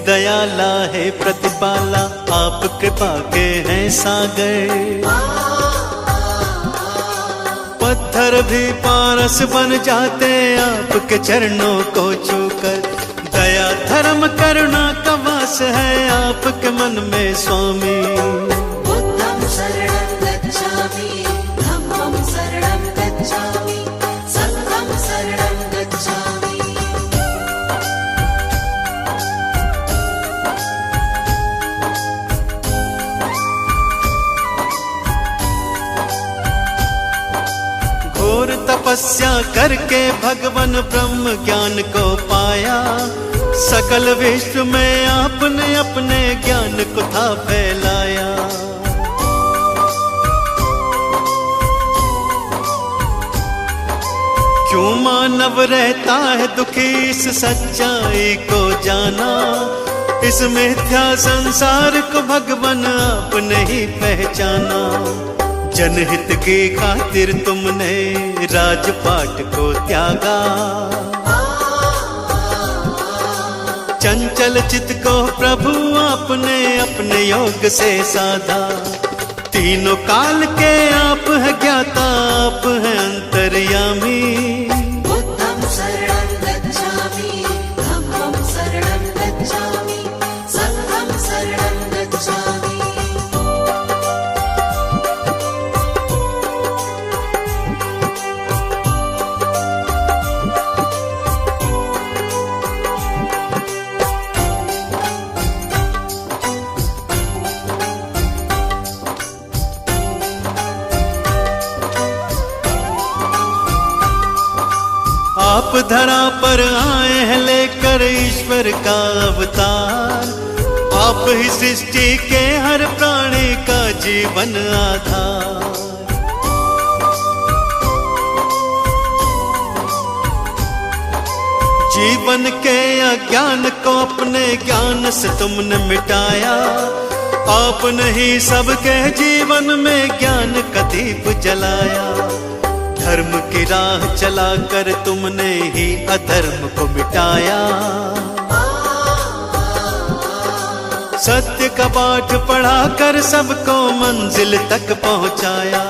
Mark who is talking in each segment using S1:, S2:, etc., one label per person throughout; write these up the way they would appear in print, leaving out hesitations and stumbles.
S1: दयाला है प्रतिपाला, आप कृपा के हैं सागर। पत्थर भी पारस बन जाते आपके चरणों को छूकर। दया धर्म करुणा का वास है आपके मन में स्वामी।
S2: बुद्धं शरणं गच्छामि, धम्मं शरणं गच्छामि, संघं शरणं गच्छामि।
S1: घोर तपस्या करके भगवान ब्रह्म ज्ञान को पाया। सकल विश्व में आपने अपने ज्ञान को था फैलाया। क्यों मानव रहता है दुखी इस सच्चाई को जाना। इस मिथ्या संसार को भगवान आपने ही पहचाना। जनहित की खातिर तुमने राजपाट को त्यागा। चंचल चित्त को प्रभु आपने अपने योग से साधा। तीनों काल के आप है ज्ञाता, आप है अंतर्यामी।
S2: बुद्धं शरणं गच्छामि, धम्मं शरणं गच्छामि, संघं शरणं गच्छामि।
S1: आप धरा पर आए हैं लेकर ईश्वर का अवतार। आप ही सृष्टि के हर प्राणी का जीवन आधार। जीवन के अज्ञान को अपने ज्ञान से तुमने मिटाया। आपने ही सबके जीवन में ज्ञान का दीप जलाया। धर्म की राह चलाकर तुमने ही अधर्म को मिटाया। सत्य का पाठ पढ़ाकर सबको मंजिल तक पहुंचाया।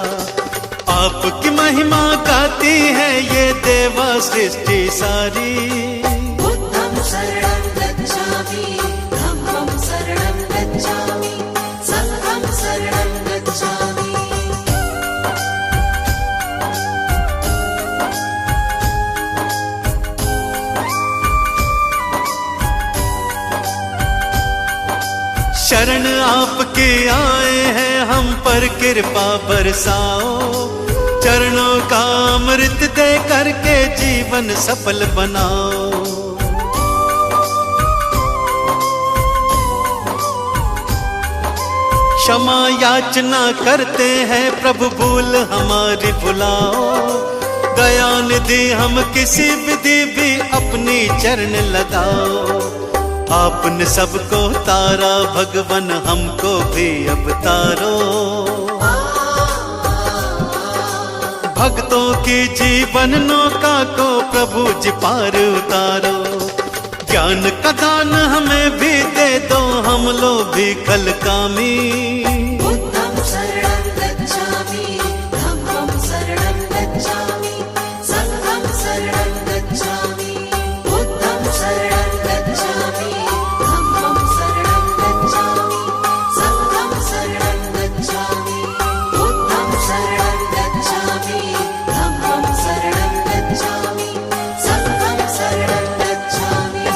S1: आपकी महिमा गाती है ये देवा सृष्टि सारी।
S2: बुद्धं शरणं गच्छामि, धम्मं शरणं गच्छामि, संघं शरणं गच्छामि।
S1: शरण आपके आए हैं हम पर कृपा बरसाओ। चरणों का अमृत दे करके जीवन सफल बनाओ। क्षमा याचना करते हैं प्रभु भूल हमारी भुलाओ। दया निधि हम किसी विधि भी अपनी चरण लगाओ। आपने सबको तारा भगवान हमको भी अब तारो। भक्तों की जीवन नौका को प्रभु जी पार उतारो। ज्ञान का दान हमें भी दे दो, हम लोग भी कल कामी।
S2: बुद्धं शरणं गच्छामि, धम्मं शरणं गच्छामि, संघं शरणं गच्छामि। बुद्धं शरणं गच्छामि, धम्मं शरणं गच्छामि, संघं शरणं गच्छामि। बुद्धं शरणं गच्छामि, धम्मं शरणं गच्छामि, संघं शरणं गच्छामि।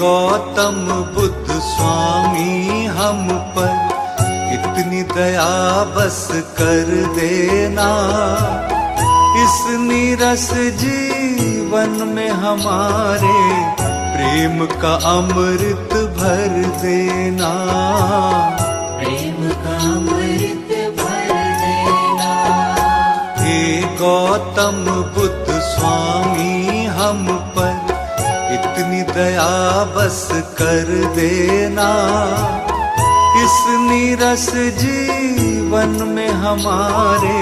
S3: गौतम बुद्ध स्वामी हम पर इतनी दया बस कर देना। इस नीरस जीवन में हमारे प्रेम का अमृत भर देना,
S2: प्रेम का अमृत भर देना।
S3: हे गौतम बुद्ध स्वामी हम पर इतनी दया बस कर देना, इस नीरस जीवन में हमारे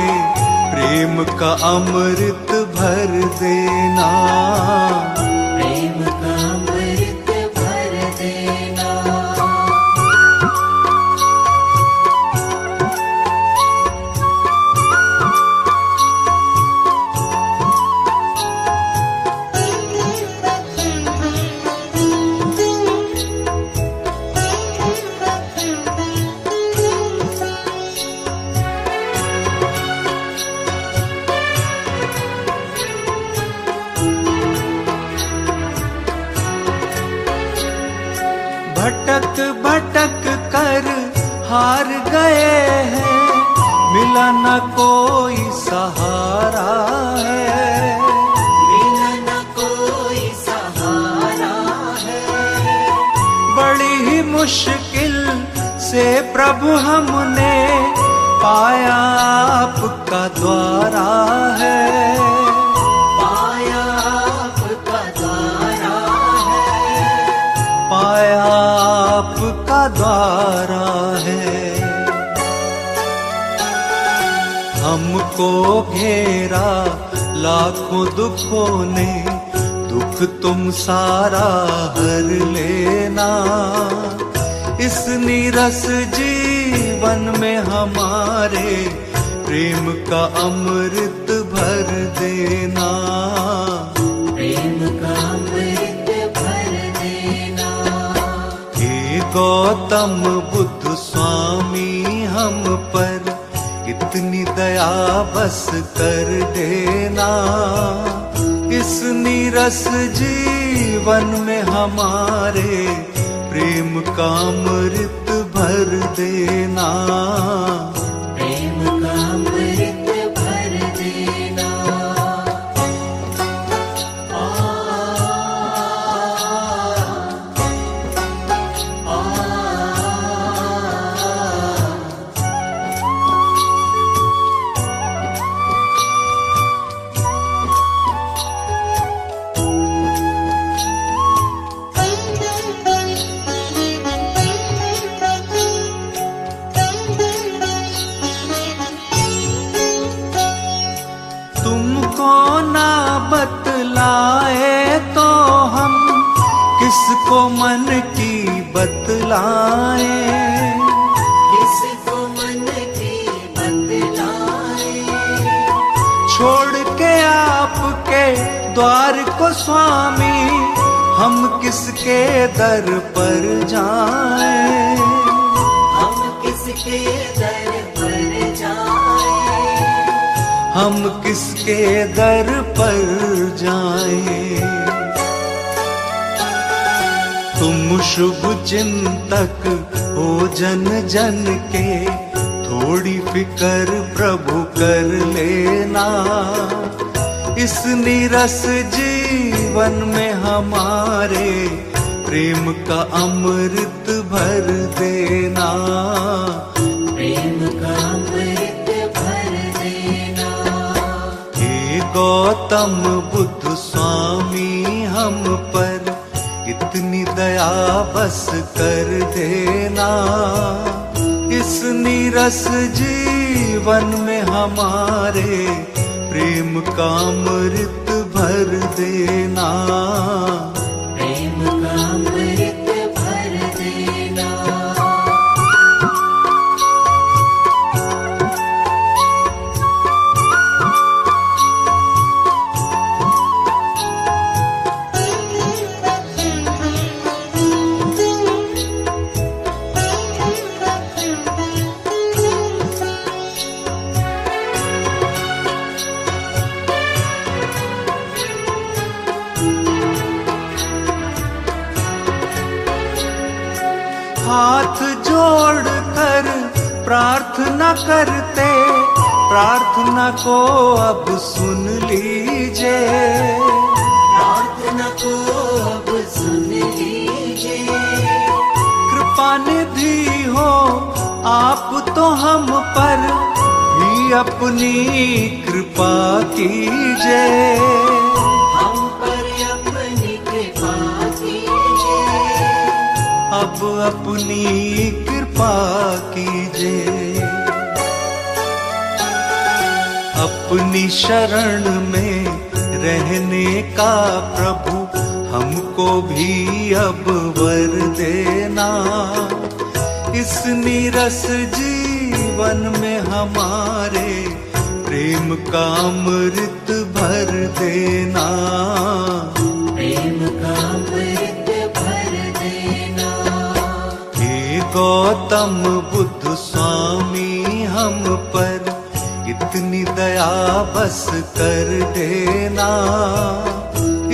S3: प्रेम का अमृत भर देना,
S2: प्रेम का अमृत भर देना।
S3: भटक भटक कर हार गए हैं, मिला न कोई सहारा है,
S2: मिला न कोई सहारा है।
S3: बड़ी ही मुश्किल से प्रभु हमने पाया आपका द्वारा है,
S2: पाया आपका द्वारा है,
S3: पाया आपका द्वारा है। हमको घेरा लाखों दुखों ने, दुख तुम सारा हर लेना, इस नीरस जीवन में हमारे प्रेम का अमृत भर देना,
S2: प्रेम का अमृत भर देना।
S3: हे गौतम बुद्ध स्वामी हम पर इतनी दया बस कर देना, इस नीरस जीवन में हमारे प्रेम का अमृत भर देना,
S2: प्रेम का अमृत भर देना।
S3: तुमको ना बतलाए तो हम किसको मन की बतलाए,
S2: किसको मन की बतलाए।
S3: छोड़ के आपके द्वार को स्वामी हम किसके दर पर जाएं,
S2: हम किसके दर पर जाएं,
S3: हम किसके दर पर जाएं। तुम शुभ चिंतक हो जन जन के, थोड़ी फिकर प्रभु कर लेना, इस नीरस जीवन में हमारे प्रेम का अमृत भर देना,
S2: प्रेम का अमृत भर देना।
S3: हे गौतम बुद्ध स्वामी हम पर इतनी दया बस कर देना, इस नीरस जीवन में हमारे प्रेम का अमृत भर देना,
S2: प्रेम का अमृत भर देना।
S3: हाथ जोड़ कर प्रार्थना करते, प्रार्थना को अब सुन लीजिए,
S2: प्रार्थना को अब सुन
S3: आप तो हम पर भी अपनी कृपा कीजिए।
S2: हम पर अपनी कृपा कीजिए।
S3: अब अपनी कृपा कीजिए। अपनी शरण में रहने का प्रभु हमको भी अब वर देना। इस नीरस जीवन में हमारे प्रेम का अमृत भर देना।
S2: प्रेम का अमृत भर देना।
S3: हे गौतम बुद्ध स्वामी हम पर इतनी दया बस कर देना।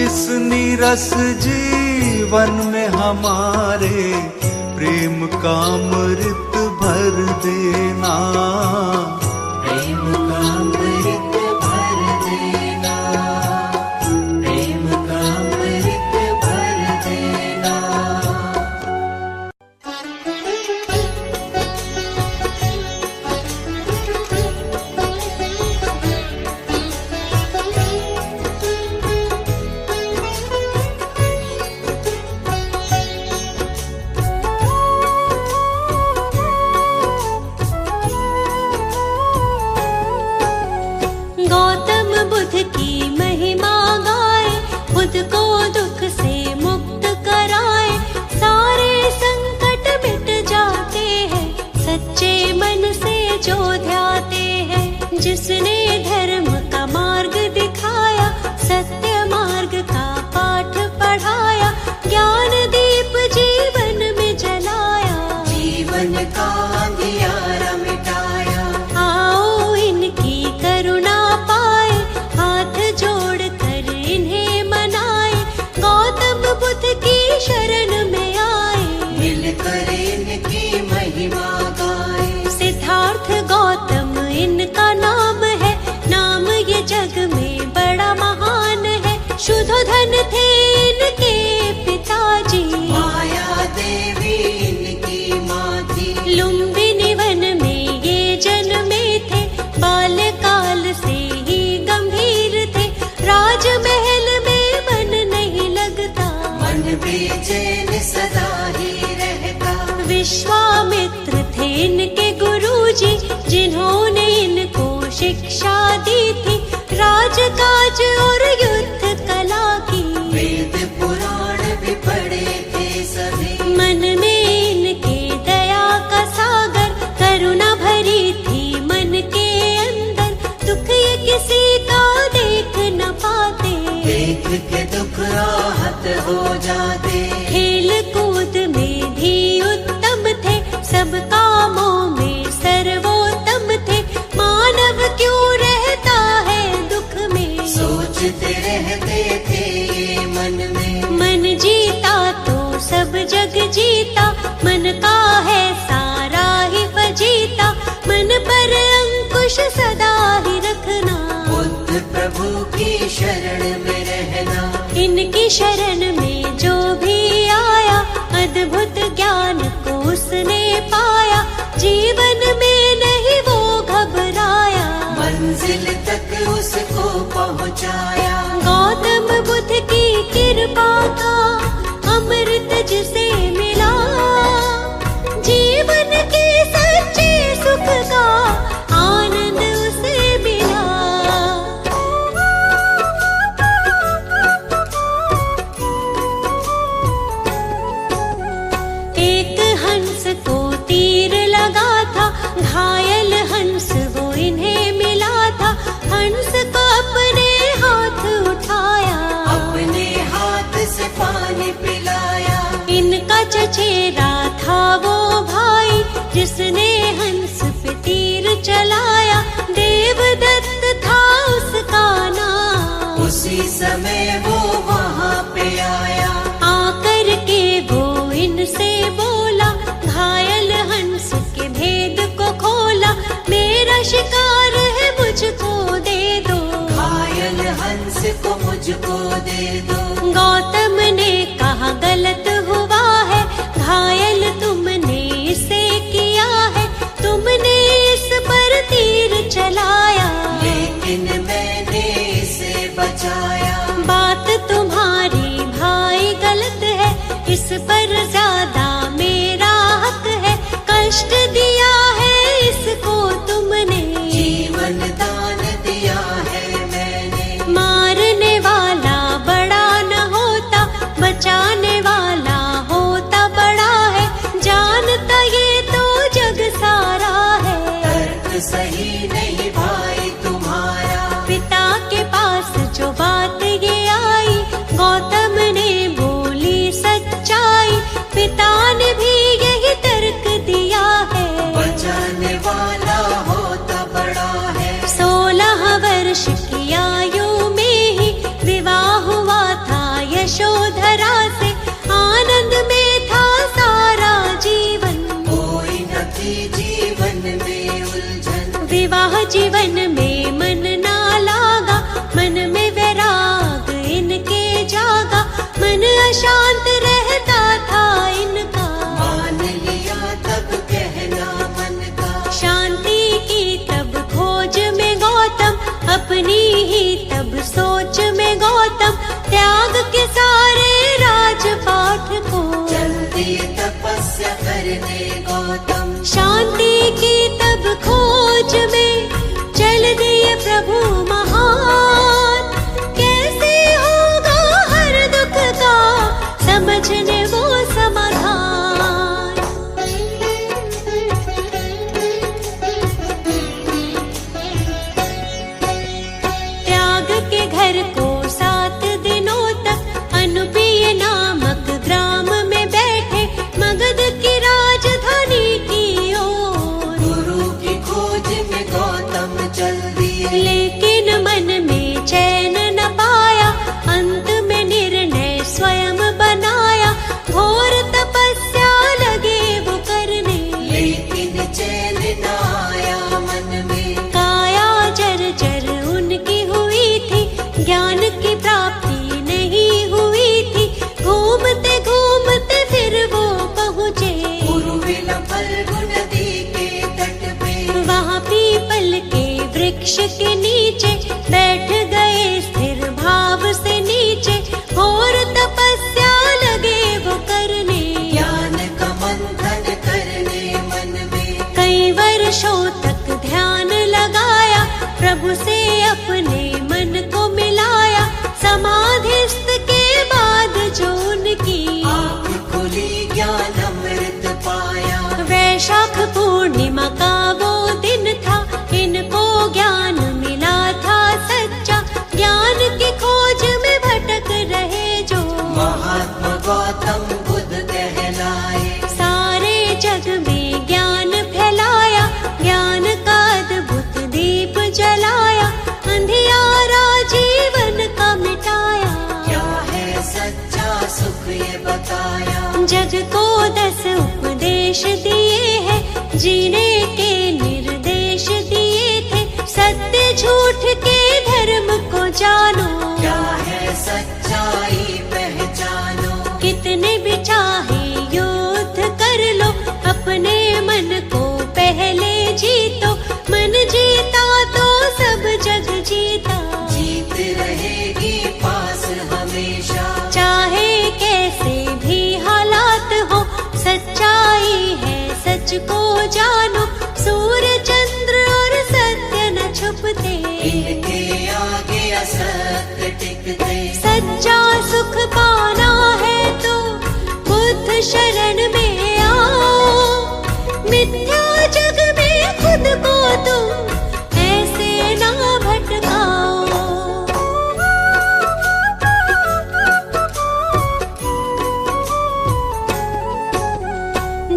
S3: इस नीरस जीवन में हमारे प्रेम का अमृत भर देना।
S2: प्रेम का अमृत भर देना। प्रेम का अमृत भर देना।
S4: गौतम बुद्ध की महिमा गाए, खुद को दुख से मुक्त कराए। सारे संकट मिट जाते हैं, सच्चे मन से जो ध्याते हैं। जिसने धर्म का मार्ग दिखाया, सत्य मार्ग का पाठ पढ़ाया। ज्ञान दीप जीवन में जलाया,
S2: जीवन का अंधियारा मिटाया।
S4: आओ इनकी करुणा पाए, हाथ जोड़ कर इन्हें मनाए। गौतम बुद्ध की शरण में आए,
S2: मिलकर इनकी महिमा गाए।
S4: सिद्धार्थ गौतम इनका नाम है। नाम ये जग में बड़ा महान है। शुद्धोधन थे इनके पिताजी,
S2: माया देवी इनकी माँ थी।
S4: लुम्बिनी वन में ये जन्मे थे। बाल्यकाल से ही गंभीर थे, राजमहल में मन नहीं लगता।
S2: मन बेचैन सदा ही रहता।
S4: विश्वामित्र थे इनके गुरुजी, जिन्होंने इनको शिक्षा दी थी। राजकाज और युद्ध कला की,
S2: वेद पुराण भी पढ़े थे सभी।
S4: मन में इनके दया का सागर, करुणा भरी थी मन के अंदर। दुख ये किसी का देख न पाते,
S2: देख के दुख राहत हो जाते।
S4: खेल कूद में भी उत्तम थे, सब कामों में सर्वोत्तम थे। मानव क्यों रहता है दुख में,
S2: सोचते रहते थे ये मन में।
S4: मन जीता तो सब जग जीता, मन का है सारा ही फजीता। मन पर अंकुश सदा ही रखना,
S2: बुद्ध प्रभु की शरण में रहना।
S4: इनकी शरण में जो भी आया, अद्भुत ज्ञान को उसने पाया। जीवन में नहीं वो घबराया,
S2: मंजिल तक उसको पहुँचाया।
S4: गौतम बुद्ध की कृपा का अमृत जिसे मिला, जीवन के सच्चे सुख का आनंद उसे मिला। एक हंस को तीर लगा था, घायल हंस वो इन्हें मिला था। हंस को अपने हाथ उठाया,
S2: अपने हाथ से पानी पिलाया।
S4: इन
S2: सही नहीं भाई तुम्हारा।
S4: पिता के पास जो बात ये आई, गौतम ने बोली सच्चाई। पिता ने भी यही तर्क दिया है,
S2: बचाने वाला होता बड़ा है।
S4: 16 वर्ष की आयु में ही विवाह हुआ था यशोधरा से। आनंद में था सारा जीवन,
S2: कोई न थी जीवन में उलझन।
S4: विवाह जीवन में मन ना लागा, मन में वैराग इनके जागा। मन अशांत रहता था इनका,
S2: मान लिया तब कहना मन का।
S4: शांति की तब खोज में गौतम, अपनी ही तब सोच में गौतम। त्याग के सारे राजपाट को,
S2: चल दिए तपस्या करने गौतम।
S4: शांति की तब खोज में चल दिए प्रभु महान। कैसे होगा हर दुख का समझने वो समाधान। त्याग के घर को 7 दिनों तक अनुपीय नामक ग्राम में बैठे, मगध की राजधानी की ओर।
S2: गुरु की खोज में गौतम चल दिए,
S4: लेकिन मन में चैन न पाया, अंत में निर्णय स्वयं बनाया। घोर तपस्या लगे वो करने,
S2: लेकिन चैन न आया मन में।
S4: काया जर्जर उनकी हुई थी, ज्ञान की प्राप्ति नहीं हुई थी। घूमते घूमते फिर वो पहुँचे
S2: पूर्विल फल्गु नदी के तट पे।
S4: वहाँ पीपल के वृक्ष के नीचे बैठ गए स्थिर भाव से नीचे। घोर तपस्या लगे वो करने,
S2: ज्ञान का मंथन करने मन में।
S4: कई वर्षों तक ध्यान लगाया, प्रभु से अपने मन को मिलाया। समाधिस्थ के बाद जो उनकी
S2: आँख खुली ज्ञान अमृत पाया।
S4: वैशाख पूर्णिमा का वो दिन था, इनको ज्ञान मिला था सच्चा। ज्ञान की खोज में भटक रहे जो
S2: महात्मा गौतम बुद्ध कहलाए।
S4: सारे जग में ज्ञान फैलाया, ज्ञान का अद्भुत दीप जलाया। अंधियारा जीवन का मिटाया,
S2: क्या है सच्चा सुख ये बताया।
S4: जग को 10 उपदेश दिए हैं, जीने के निर्देश दिए थे। सत्य झूठ के धर्म को जानो,
S2: क्या है सच्चाई पहचानो।
S4: कितने भी चाहे युद्ध कर लो, अपने मन को पहले जीतो। मन जीता तो सब जग जीता,
S2: जीत रहेगी पास हमेशा।
S4: चाहे कैसे भी हालात हो, सच्चाई है सच को जानो। सूर्य चंद्र और सत्य न छुपते,
S2: इनके आगे असत्य टिकते।
S4: सच्चा सुख पाना है तो बुद्ध शरण में आओ। मिथ्या जग में खुद को तुम ऐसे ना भटकाओ।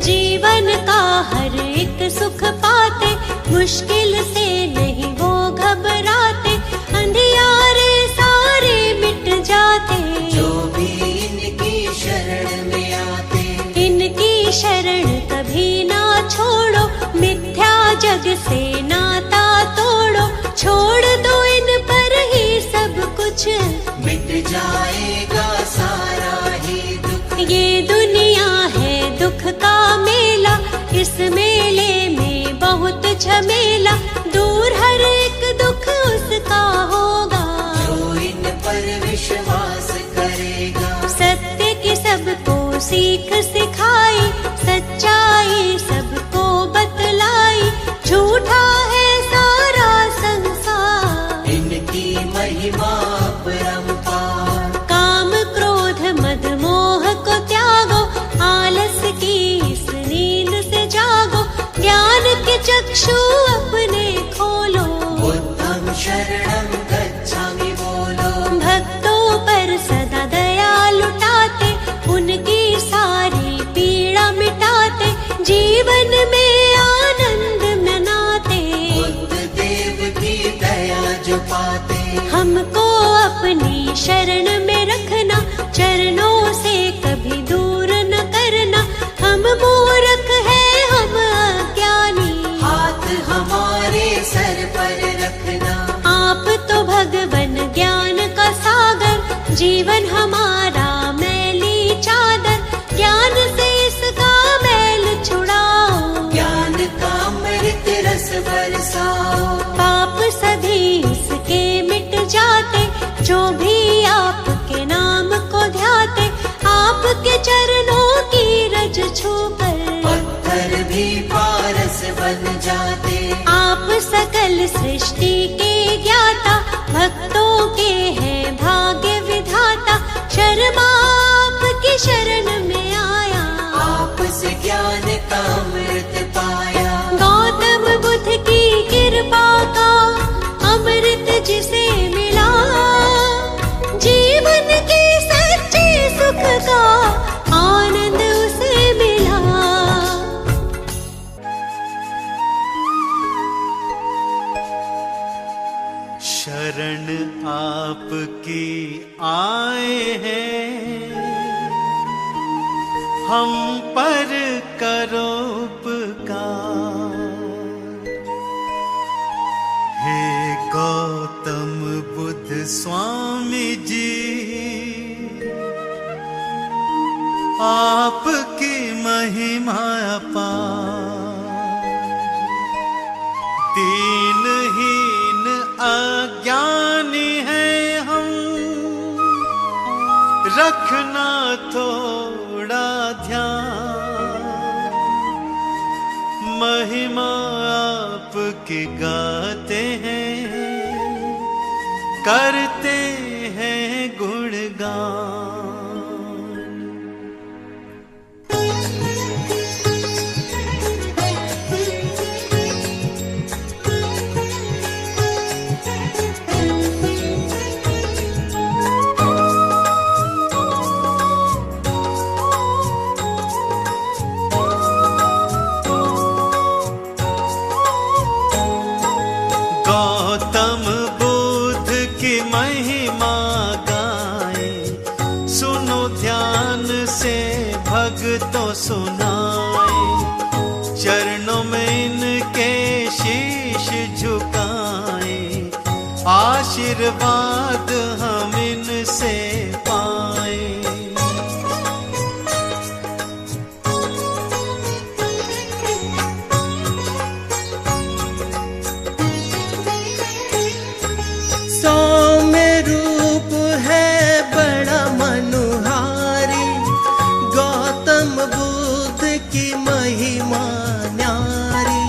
S4: जीवन का हर एक सुख पाते, मुश्किल से नहीं वो घबराते। अंधियारे सारे मिट जाते,
S2: जो भी इनकी शरण में आते।
S4: इनकी शरण कभी ना छोड़ो, मिथ्या जग से नाता तोड़ो। छोड़ दो इन पर ही सब कुछ,
S2: मिट जाएगा सारा ही दुख।
S4: ये दुनिया है दुख का मेला, इस मेले में बहुत झमेला। दूर हर एक दुख उसका होगा,
S2: जो इन पर विश्वास करेगा।
S4: सत्य की सबको सीख सिखाई, सच्चाई सबको बतलाई। झूठा है सारा संसार,
S2: इनकी महिमा अपरंपार।
S4: काम क्रोध मद मोह को त्यागो, आलस की इस नींद से जागो। ज्ञान के चक्षु अपने शरण में रखना, चरणों से कभी दूर न करना। हम मूर्ख हैं, हम अज्ञानी,
S2: हाथ हमारे सर पर रखना।
S4: आप तो भगवन ज्ञान का सागर, जीवन हमारा मैली चादर। ज्ञान से इसका मैल छुड़ाओ,
S2: ज्ञान का अमृत रस बरसाओ।
S4: पाप सभी इसके मिट जाते, जो भी आपके नाम को ध्याते। आपके चरणों की रज छूकर
S2: पत्थर भी पारस बन जाते।
S4: आप सकल सृष्टि के ज्ञाता, भक्तों के हैं भाग्य विधाता। शर्मा आपकी शरण में आया,
S2: आपसे ज्ञान का अमृत पाया।
S4: गौतम बुद्ध की कृपा का अमृत जिसे मिला, जीवन के सच्चे सुख का आनंद उसे मिला।
S1: शरण आपकी आए हैं, हम पर करो उपकार। हे गौतम बुद्ध स्वामी जी, आपकी महिमा अपार। दीनहीन अज्ञानी हैं हम, रखना थोड़ा ध्यान। महिमा आपकी गाते हैं, करते हैं गुणगान। गौतम बुद्ध की महिमा गाए, सुनो ध्यान से भक्तों सुनाए। चरणों में इनके शीश झुकाए, आशीर्वाद हम इनसे पाए।
S5: सौम्य रूप है बड़ा मनुहारी, गौतम बुद्ध की महिमा न्यारी।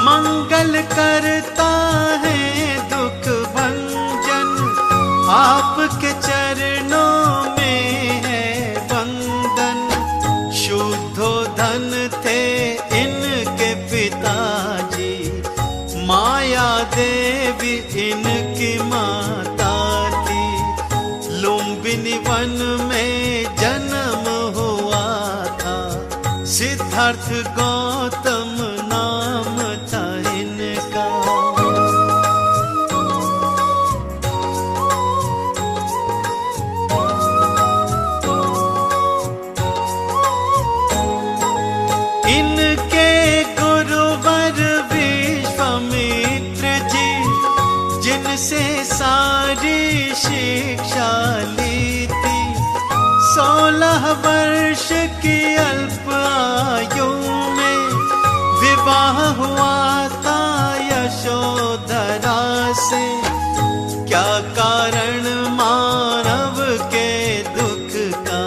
S1: मंगल करता है दुख भंजन, आपके चरणों में है वंदन। शुद्धोधन थे इनके पिताजी, माया देवी इनकी माता थी। लुम्बिनी वन में जन्म हुआ था, सिद्धार्थ गौतम नाम था इनका। इनके गुरुवर विश्वामित्र जी, जिनसे सारी शिक्षा ली थी। 16 वर्ष की अल्प आयु में विवाह हुआ था यशोधरा से। क्या कारण मानव के दुख का,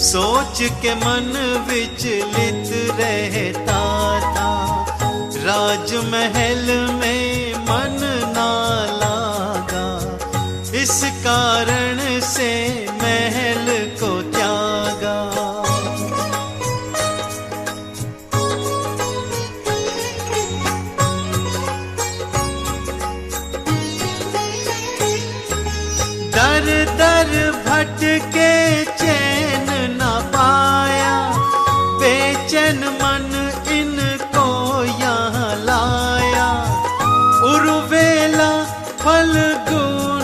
S1: सोच के मन विचलित रहता था। राजमहल में मन ना लागा, इस कारण से महल को त्यागा। दर दर भटके चैन न पाया, बेचैन मन इनको यहाँ लाया। उर्वेला फल्गु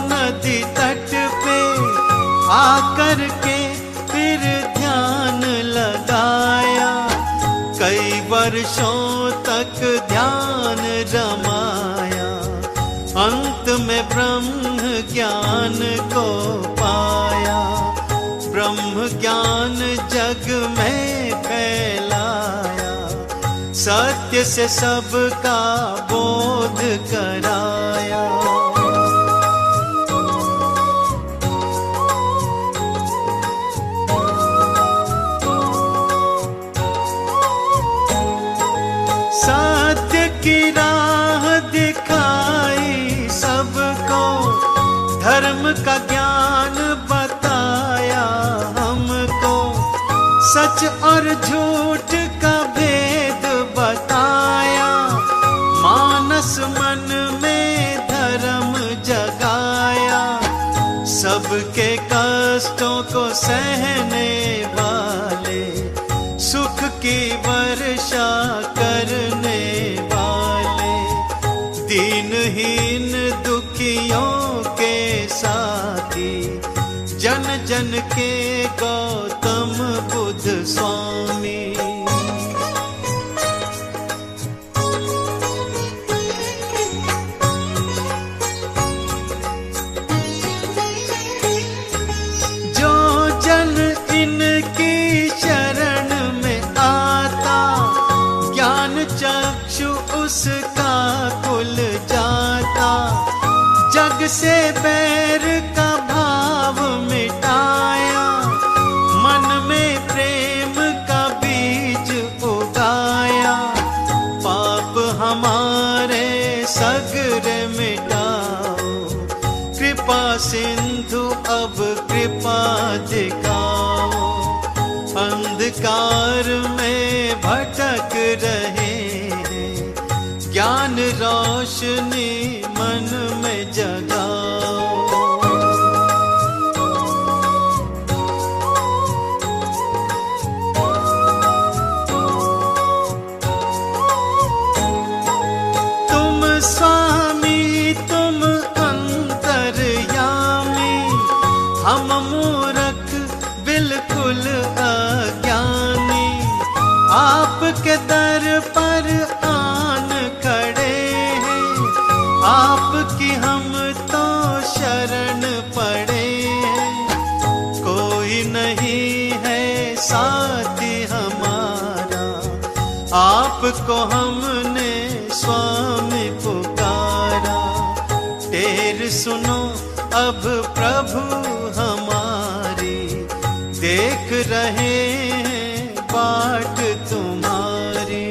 S1: नदी तट पे ज्ञान रमाया, अंत में ब्रह्म ज्ञान को पाया। ब्रह्म ज्ञान जग में फैलाया, सत्य से सबका बोध कराया। सत्य की राह दिखाई सबको, धर्म का ज्ञान बताया हमको। सच और झूठ का भेद बताया, मानस मन में धर्म जगाया। सबके कष्टों को सहने वाले, सुख की वर्षा करने वाले, दीनहीन दुखियों के साथी, जन जन के गौतम बुद्ध स्वामी। जो जन इनकी शरण में आता, ज्ञान चक्षु उसका खुल जाता। जग से बैर का भाव मिटाया, मन में प्रेम का बीज उगाया। पाप हमारे सगरे मिटाओ, कृपा सिंधु अब कृपा दिखाओ। अंधकार में भटक रहे हैं, ज्ञान रोशनी मन में जगाओ। तुम स्वामी तुम अंतर्यामी, हम मूर्ख बिल्कुल अज्ञानी। आपके दर पर आन खड़े हैं, आपकी हम तो शरण पड़े हैं। कोई नहीं है साथी हमारा, आपको हमने स्वामी पुकारा। टेर सुनो अब प्रभु हमारी, देख रहे हैं बाट तुम्हारी।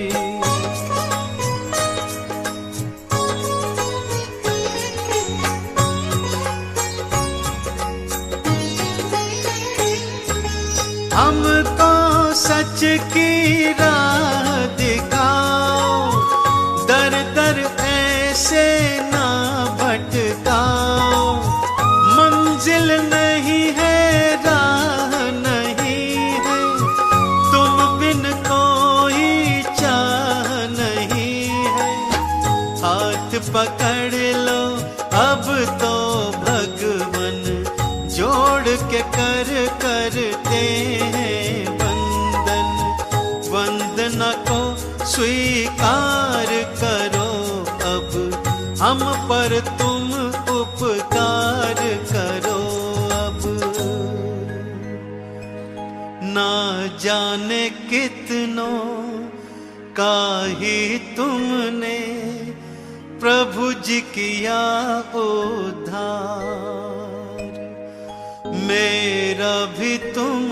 S1: हमको सच की राह दिखाओ, दर दर ऐसे ना भटकाओ। मंजिल नहीं है राह नहीं है, तुम बिन कोई चाह नहीं है। हाथ पकड़ लो अब तो भगवन, जोड़ के करते हैं वंदन। वंदना को स्वीकार करो अब, हम पर तुम उपकार करो अब। ना जाने कितनों का ही तुमने प्रभु जी किया उद्धार। मेरा भी तुम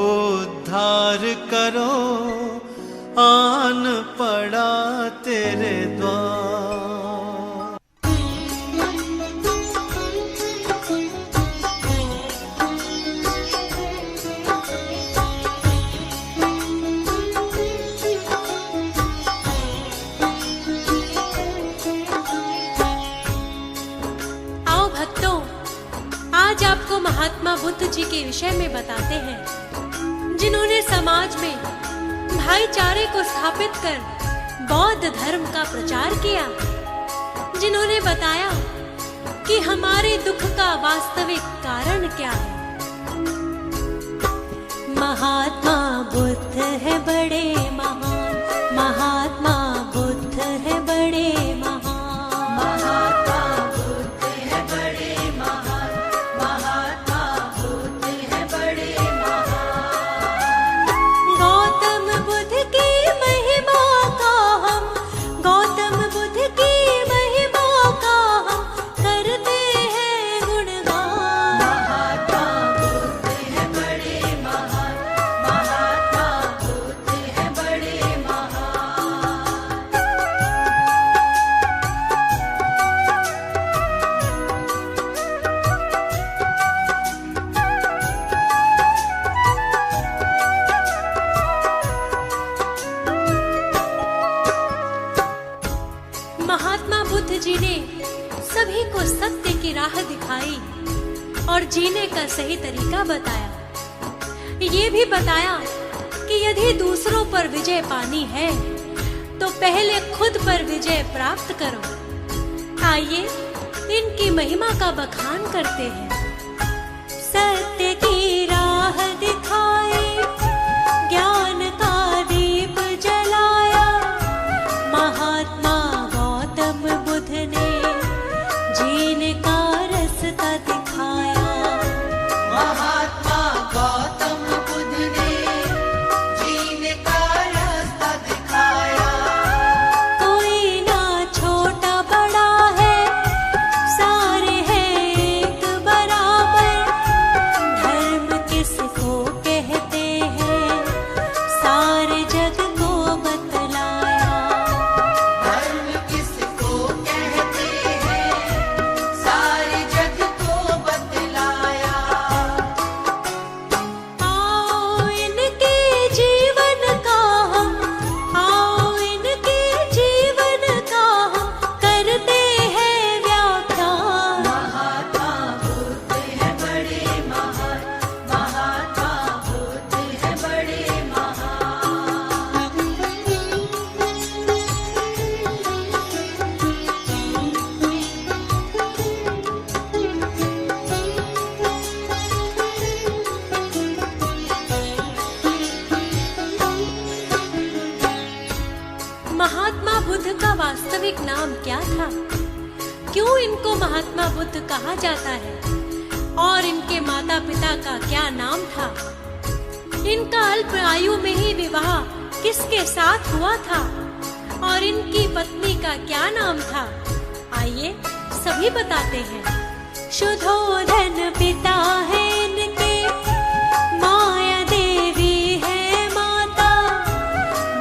S1: उद्धार करो, आन पड़ा तेरे द्वार।
S4: आओ भक्तों, आज आपको महात्मा बुद्ध जी के विषय में बताते हैं, जिन्होंने समाज में भाईचारे को स्थापित कर बौद्ध धर्म का प्रचार किया। जिन्होंने बताया कि हमारे दुख का वास्तविक कारण क्या है। महात्मा बुद्ध है बड़े महान, महात्मा बुद्ध है बड़े महात्मा बुद्ध जी ने सभी को सत्य की राह दिखाई और जीने का सही तरीका बताया। ये भी बताया कि यदि दूसरों पर विजय पानी है तो पहले खुद पर विजय प्राप्त करो। आइए इनकी महिमा का बखान करते हैं। सत्य की राह दिखाई, ज्ञान का दीप जलाया, महात्मा गौतम बुद्ध ने जीने का रास्ता दिखाया।
S2: महात्मा गौतम बुद्ध ने जीने का रास्ता दिखाया।
S4: कोई ना छोटा बड़ा है, सारे हैं एक बराबर। धर्म किसको कहते हैं, सारे जग को बतलाया।
S2: धर्म किसको कहते हैं, सारे जग को बतलाया।
S4: आओ इनके जीवन का हम, आओ इनके जीवन का हम करते हैं व्याख्यान।
S2: महात्मा बुद्ध है बड़े महान, महात्मा बुद्ध है बड़े महान।
S4: महात्मा बुद्ध का वास्तविक नाम क्या था? क्यों इनको महात्मा बुद्ध कहा जाता है? और इनके माता पिता का क्या नाम था? इनका अल्प आयु में ही विवाह किसके साथ हुआ था? और इनकी पत्नी का क्या नाम था? आइए सभी बताते हैं। शुद्धोधन पिता है इनके, माया देवी है माता।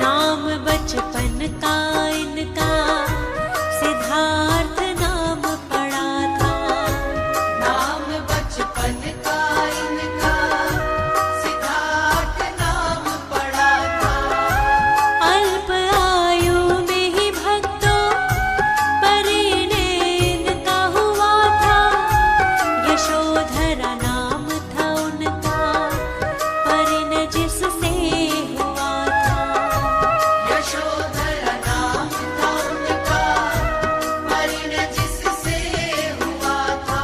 S4: नाम बचपन का इनका सिद्धार्थ नाम पड़ा था।
S2: नाम बचपन का इनका सिद्धार्थ नाम पड़ा था।
S4: अल्प आयु में ही भक्तों परिणय इनका हुआ था। यशोधरा नाम था उनका, परिणय जिससे हुआ था।
S2: यशोधरा नाम था उनका, परिणय जिससे हुआ था।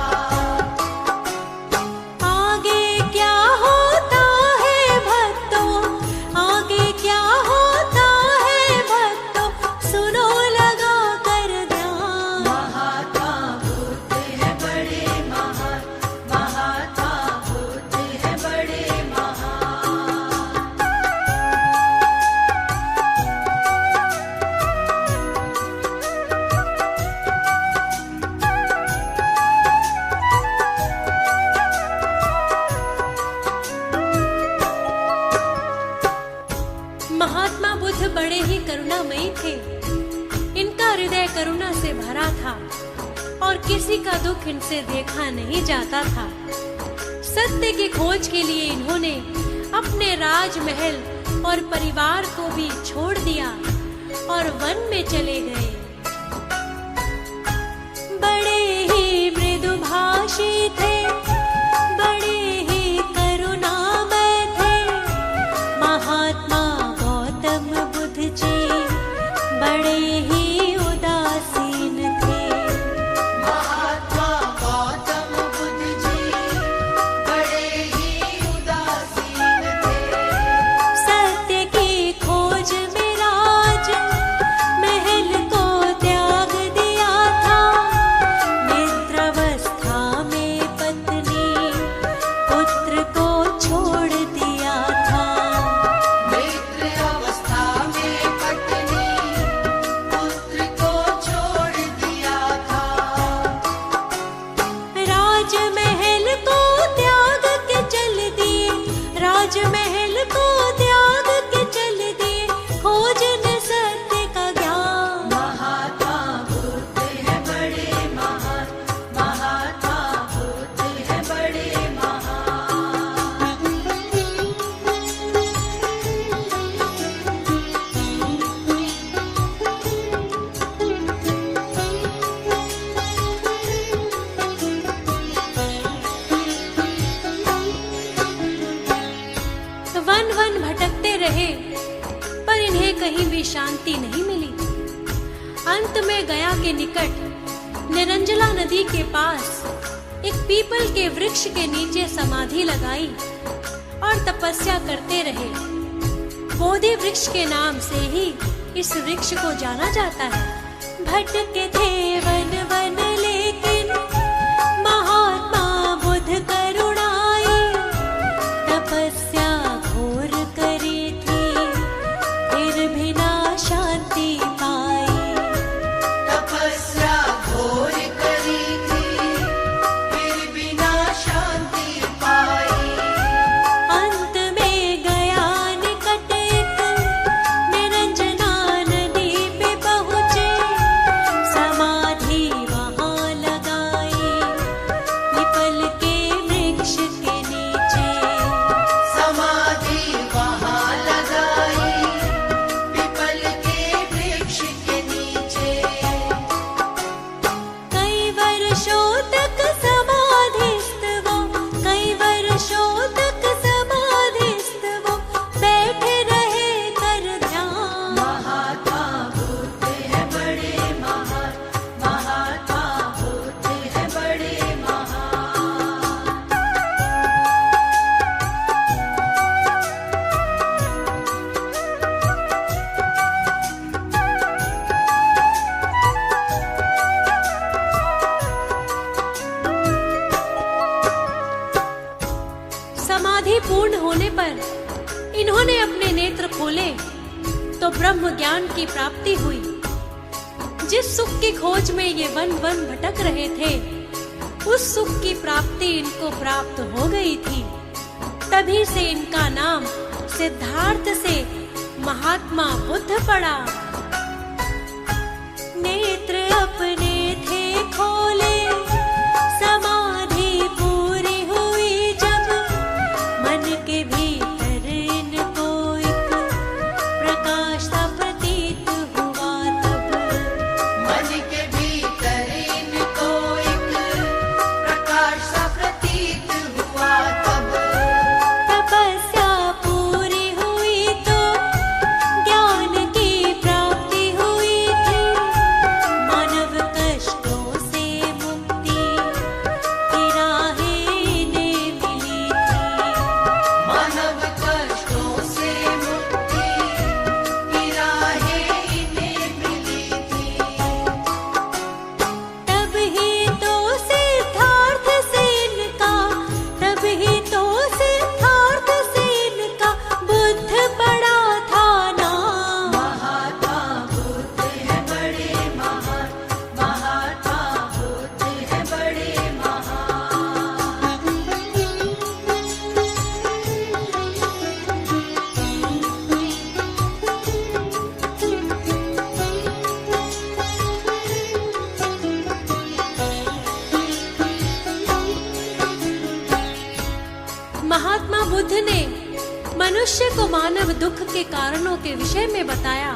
S4: आगे क्या होता है भक्तों, आगे क्या होता है भक्तों, सुनो लगा कर ध्यान।
S2: महात्मा बुद्ध है बड़े महान, महात्मा बुद्ध है बड़े महान।
S4: महात्मा बुद्ध बड़े ही करुणामयी थे। इनका हृदय करुणा से भरा था और किसी का दुख इनसे देखा नहीं जाता था। सत्य की खोज के लिए इन्होंने अपने राजमहल और परिवार को भी छोड़ दिया और वन में चले गए। बड़े ही मृदुभाषी थे, बड़े ही करुणामय थे। महात्मा गौतम बुद्ध जी बड़े ही उदासीन थे।
S2: महात्मा गौतम बुद्ध जी बड़े ही उदासीन थे।
S4: सत्य की खोज में राज महल को में गया के निकट निरंजला नदी के पास एक पीपल के वृक्ष के नीचे समाधि लगाई और तपस्या करते रहे। बोधि वृक्ष के नाम से ही इस वृक्ष को जाना जाता है। भटके थे वन वन लेकिन महात्मा बुद्ध करुणाई, तपस्या घोर करी थी फिर भी ना शांति पाई।
S2: तपस्या घोर करी थी फिर भी ना शांति पाई।
S4: अंत में गया निकट एक निरंजना नदी पे पहुँचे, समाधि वहाँ लगाई पीपल के वृक्ष के नीचे।
S2: समाधि वहाँ लगाई पीपल के वृक्ष के नीचे।
S4: कई वर्षों तक समाधिस्थ वो, कई वर्षों तक समाधिस्थ वो बैठे रहे कर ध्यान।
S2: महात्मा बुद्ध है बड़े महान, महात्मा बुद्ध है बड़े महान।
S4: समाधि पूर्ण होने पर इन्होंने अपने नेत्र खोले तो ब्रह्म ज्ञान की प्राप्ति हुई। जिस सुख की खोज में ये वन वन भटक रहे थे, उस सुख की प्राप्ति इनको प्राप्त हो गई थी। तभी से इनका नाम सिद्धार्थ से महात्मा बुद्ध पड़ा। नेत्र अपने थे खोले, समाधि पूरी हुई जब मन के भीतर इनको एक प्रकाश सा प्रतीत हुआ तब।
S2: मन के भीतर इनको एक प्रकाश सा प्रतीत हुआ तब।
S4: तपस्या पूरी हुई तो ज्ञान की प्राप्ति हुई थी। मानव कष्टों से मुक्ति की राहें इन्हें मिली थी।
S2: मानव कष्टों से मुक्ति की राहें इन्हें मिली थी।
S4: तब ही तो सिद्धार्थ से इनका, तब ही तो सिद्धार्थ से इनका बुद्ध पड़ा था नाम।
S2: महात्मा बुद्ध है बड़े महान, महात्मा बुद्ध है बड़े महान।
S4: महात्मा बुद्ध ने मनुष्य को मानव दुख के कारणों के विषय में बताया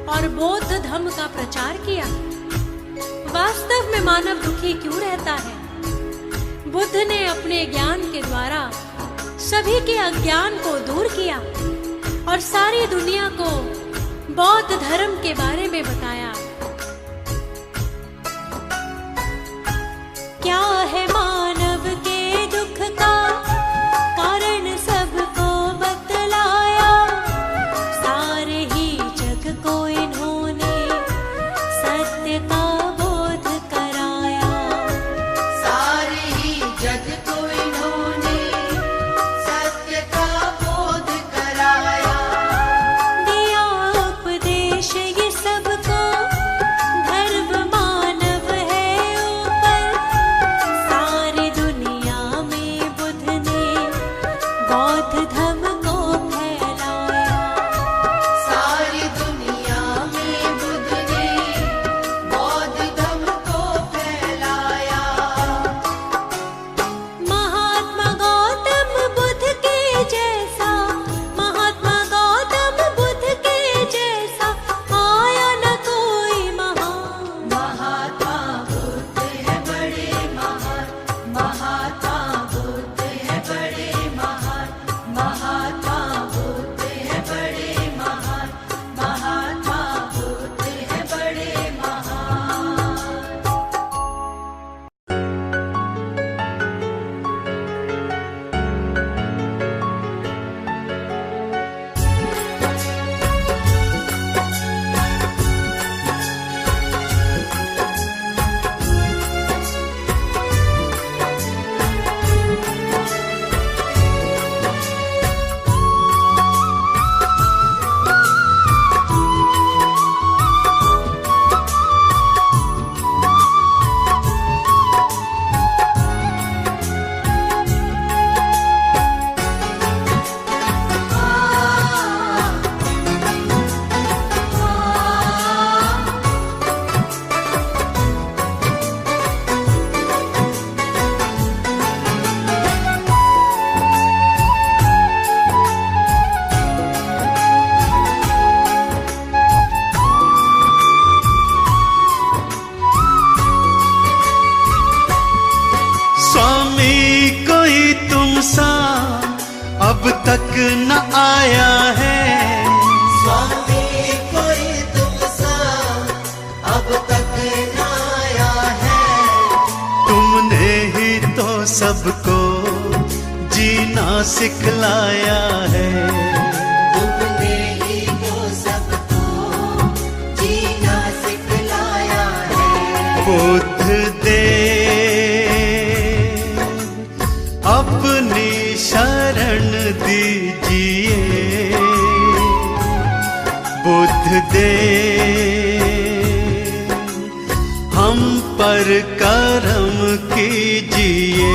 S4: और बौद्ध धर्म का प्रचार किया। वास्तव में मानव दुखी क्यों रहता है? बुद्ध ने अपने ज्ञान के द्वारा सभी के अज्ञान को दूर किया और सारी दुनिया को बौद्ध धर्म के बारे में बताया। क्या है मानव के दुख का कारण सबको बतलाया। सारे ही जग को इन्होंने सत्य का बोध कराया।
S2: सारे ही जग को इन्होंने सत्य का बोध कराया।
S4: दिया उपदेश ये सबको, धर्म मानव है ऊपर। सारी दुनिया में बुद्ध ने बौद्ध धर्म को फैलाया।
S2: सारी दुनिया में बुद्ध ने
S1: अब तक न आया है।
S5: स्वामी कोई तुमसा अब तक न आया है।
S1: तुमने ही तो सबको जीना सिखलाया है।
S2: तुमने ही तो सबको जीना सिखलाया है।
S1: बुद्ध देव अपनी शरण दीजिए। बुद्ध देव हम पर करम कीजिए।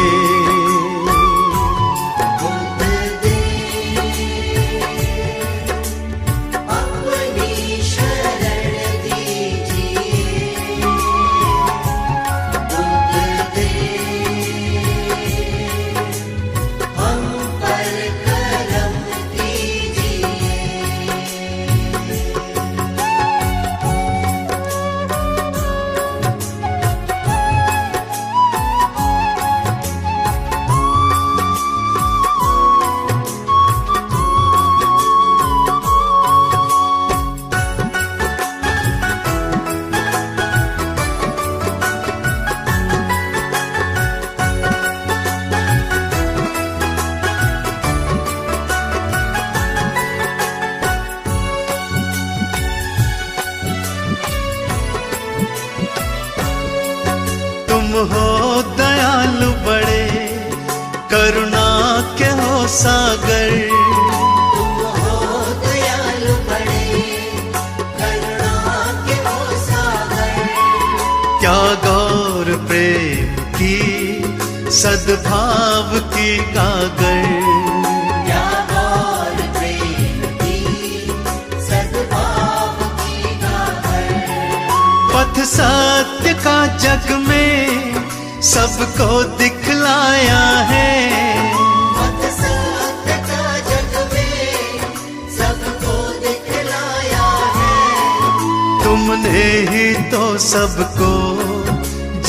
S1: तुम हो दयालु बड़े करुणा के हो सागर।
S2: तुम हो दयालु बड़े करुणा के हो सागर।
S1: त्याग और प्रेम की सद्भाव की गागर।
S2: त्याग और प्रेम की सद्भाव की गागर।
S1: पथ सत्य का जग में सबको दिखलाया है।
S2: पथ सत्य का जग में सबको दिखलाया है।
S1: तुमने ही तो सबको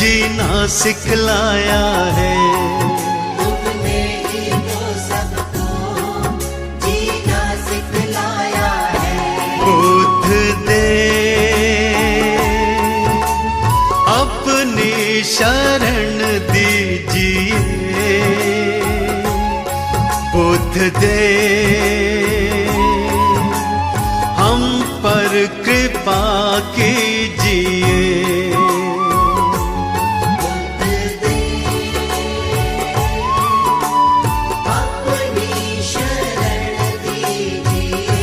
S1: जीना सिखलाया है।
S2: तुमने ही तो सबको जीना सिखलाया है।
S1: बुद्ध देव अपनी शरण दीजिए। बुद्ध देव हम पर कृपा कीजिए।
S2: अपनी शरण दीजिए।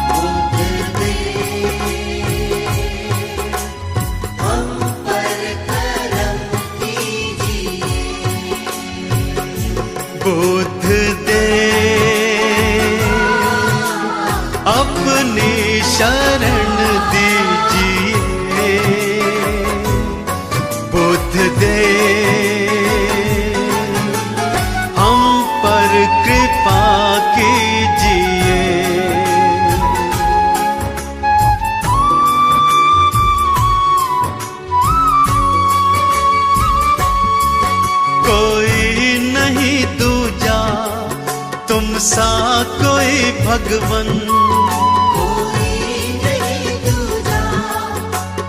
S2: बुद्ध देव हम पर करम कीजिए।
S1: बुद्ध देव अपनी शरण दीजिए। बुद्ध देव हम पर कृपा कीजिए। कोई नहीं दूजा तुम सा कोई भगवन।
S2: कोई नहीं दूजा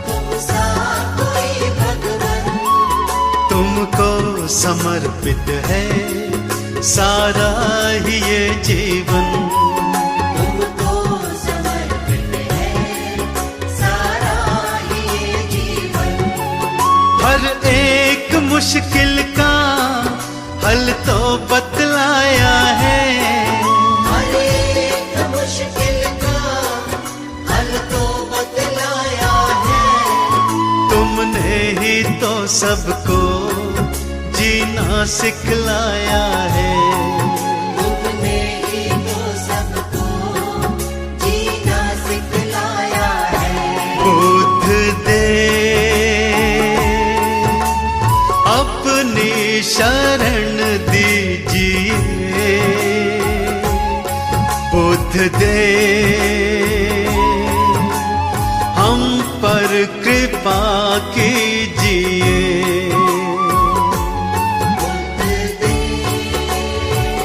S2: तुम सा कोई भगवन।
S1: तुमको समर्पित है सारा ही ये जीवन।
S2: तुमको समर्पित है सारा ही ये जीवन।
S1: हर एक मुश्किल का हल तो बतलाया है।
S2: हर एक मुश्किल का हल तो बतलाया है।
S1: तुमने ही तो सबको जीना सिखलाया है।
S2: तुमने ही तो सबको जीना सिखलाया है।
S1: बुद्ध देव अपनी शरण दीजिए। बुद्ध देव हम पर कृपा कीजिए।
S2: बुद्ध देव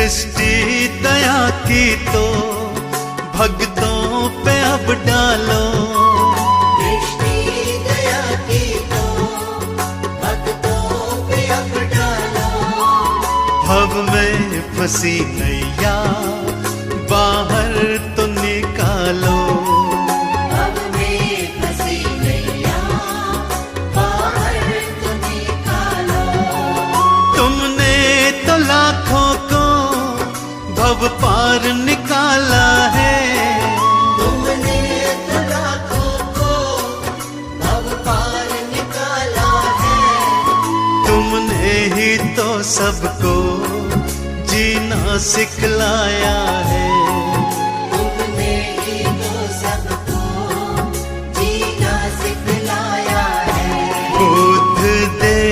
S1: दृष्टि दया की तो भक्तों पे अब डालो,
S5: दृष्टि दया की तो भक्तों पे अब डालो।
S1: भव में फंसी नैया बाहर तो निकालो,
S5: भव में फंसी नैया बाहर तो निकालो।
S1: तुमने तो लाखों को भव पार निकाला है,
S5: तुमने तो लाखों को भव पार निकाला है।
S1: तुमने ही तो सबको जीना सिखलाया है,
S5: तुमने ही तो सबको जीना सिखलाया है।
S1: बुद्ध दे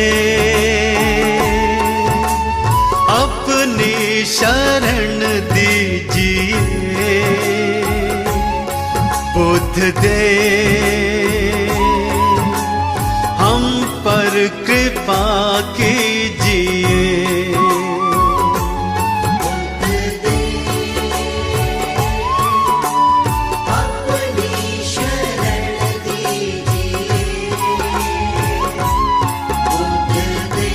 S1: अपनी शरण दीजिए, बुद्ध दे हम पर कृपा कीजिए।
S5: अपनी शरण दीजिए, बुद्ध दे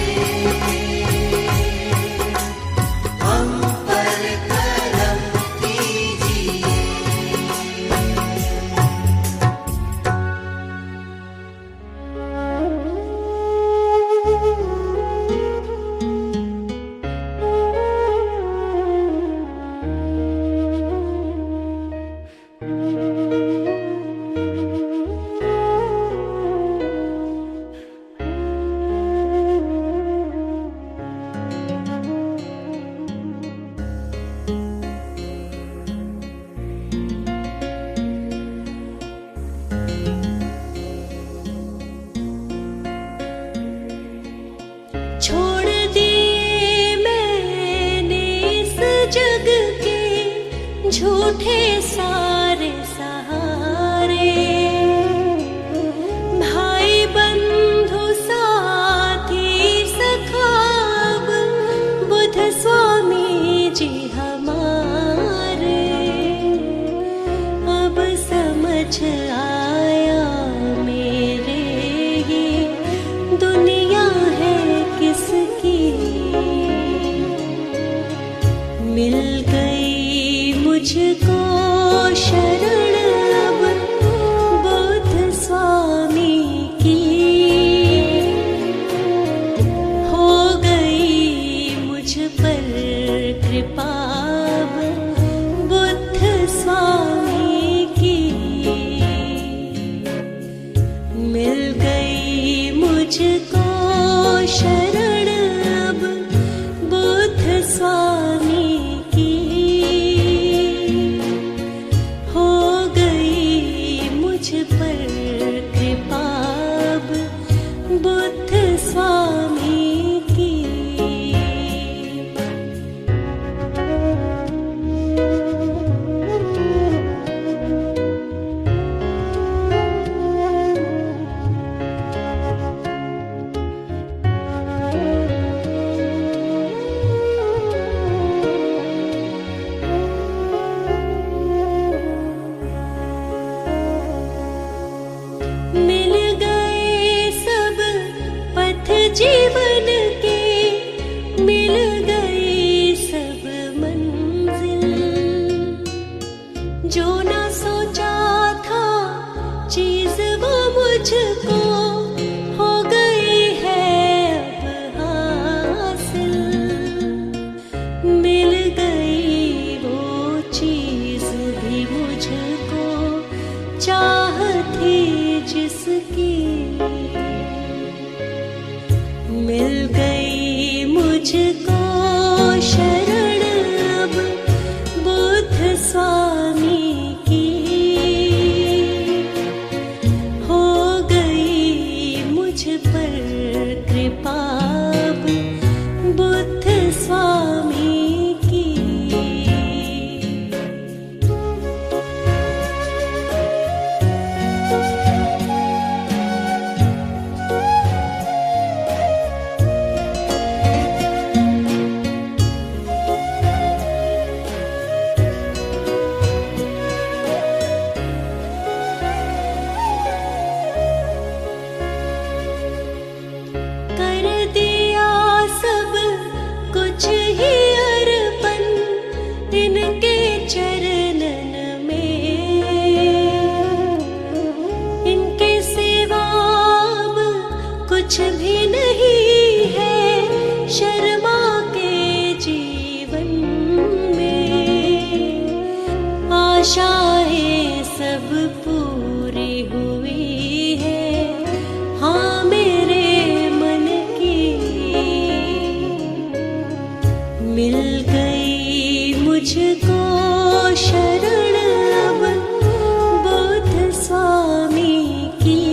S5: हम पर करम कीजिए।
S4: छोड़ दिए मैंने इस जग के झूठे सारे सहारे, भाई बंधु साथी सखाब बुद्ध स्वामी जी हमारे। अब समझ आया मेरे ये दुनिया है किसकी, मिल गई मुझको शरण अब बुद्ध स्वामी की, हो गई मुझ पर कृपा अब बुद्ध स्वामी की, मिल गई मुझको शरण अब बुद्ध स्वामी की, हो गई मुझ पर कृपा अब बुद्ध स्वामी की। मिल गई मुझको शरण अब बुद्ध स्वामी की,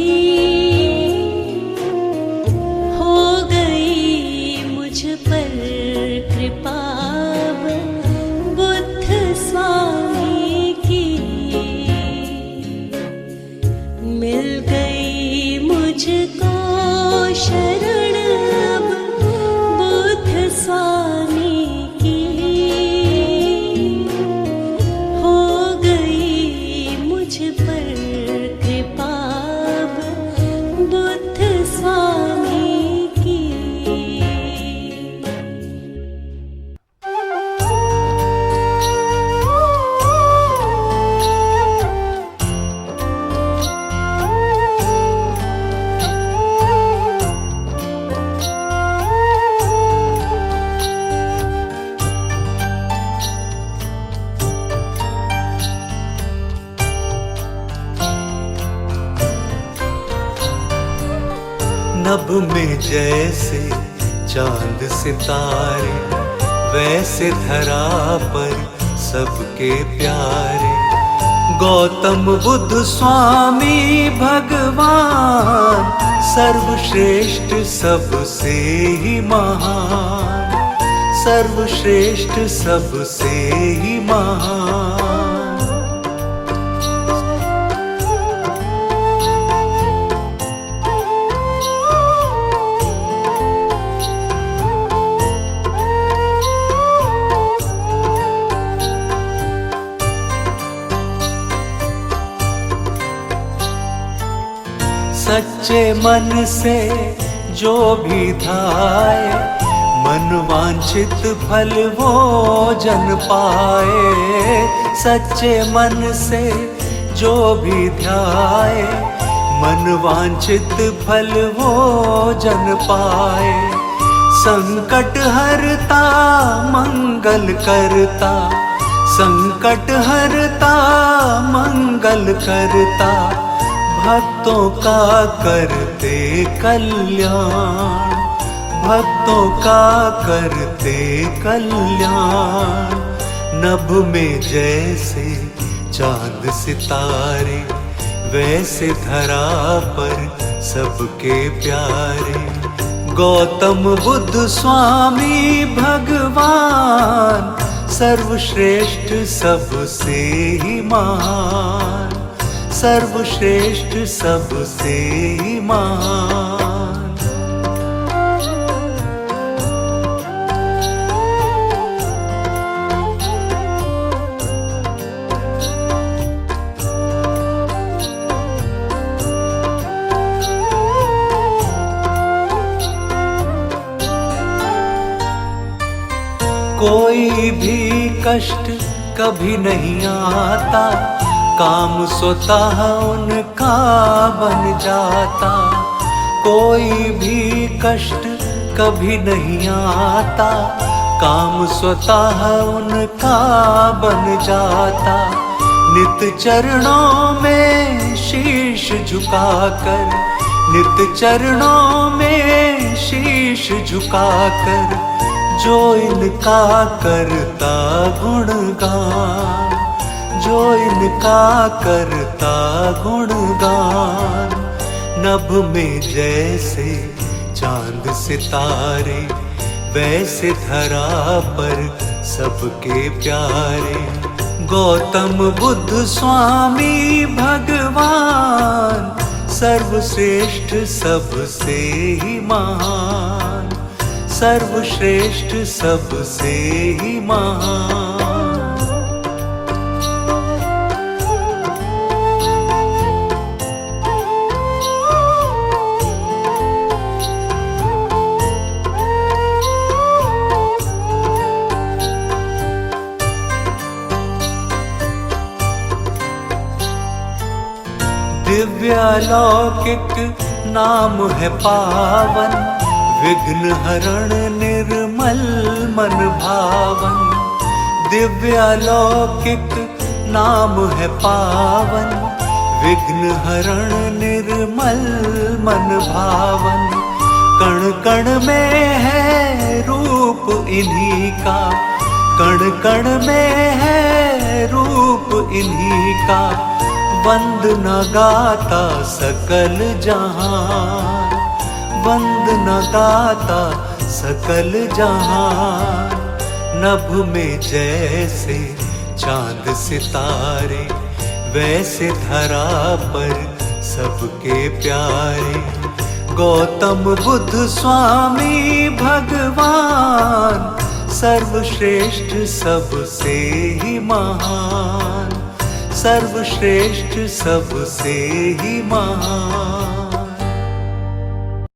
S4: हो गई मुझ पर कृपा अब बुद्ध स्वामी की, मिल गई मुझको शरण अब बुद्ध स्वामी की, हो गई मुझ पर कृपा अब बुद्ध स्वामी की।
S3: नभ में जैसे चांद सितारे, वैसे धरा पर सबके प्यारे। गौतम बुद्ध स्वामी भगवान, सर्वश्रेष्ठ सबसे ही महान, सर्वश्रेष्ठ सबसे ही महान। सच्चे मन से जो भी ध्याए, मन वांछित फल वो जन पाए। सच्चे मन से जो भी ध्याए, मन वांछित फल वो जन पाए। संकट हरता मंगल करता, संकट हरता मंगल करता, भक्तों का करते कल्याण, भक्तों का करते कल्याण। नभ में जैसे चांद सितारे, वैसे धरा पर सबके प्यारे। गौतम बुद्ध स्वामी भगवान, सर्वश्रेष्ठ सबसे ही महान, सर्वश्रेष्ठ सबसे ही महान। कोई भी कष्ट कभी नहीं आता, काम स्वतः उनका बन जाता। कोई भी कष्ट कभी नहीं आता, काम स्वतः उनका बन जाता। नित चरणों में शीश झुकाकर, नित चरणों में शीश झुकाकर, जो इनका करता गुणगान, जो इनका करता गुणगान। नभ में जैसे चांद सितारे, वैसे धरा पर सबके प्यारे। गौतम बुद्ध स्वामी भगवान, सर्वश्रेष्ठ सबसे ही महान, सर्वश्रेष्ठ सबसे ही महान। दिव्यालौकिक नाम है पावन, विघ्न हरण निर्मल मन भावन। दिव्यालौकिक नाम है पावन, विघ्न हरण निर्मल मन भावन। कण कण में है रूप इन्हीं का, कण कण में है रूप इन्हीं का। वंदना गाता सकल जहान, वंदना गाता सकल जहान। नभ में जैसे चांद सितारे, वैसे धरा पर सबके प्यारे। गौतम बुद्ध स्वामी भगवान, सर्वश्रेष्ठ सबसे ही महान, सर्वश्रेष्ठ सबसे ही महान।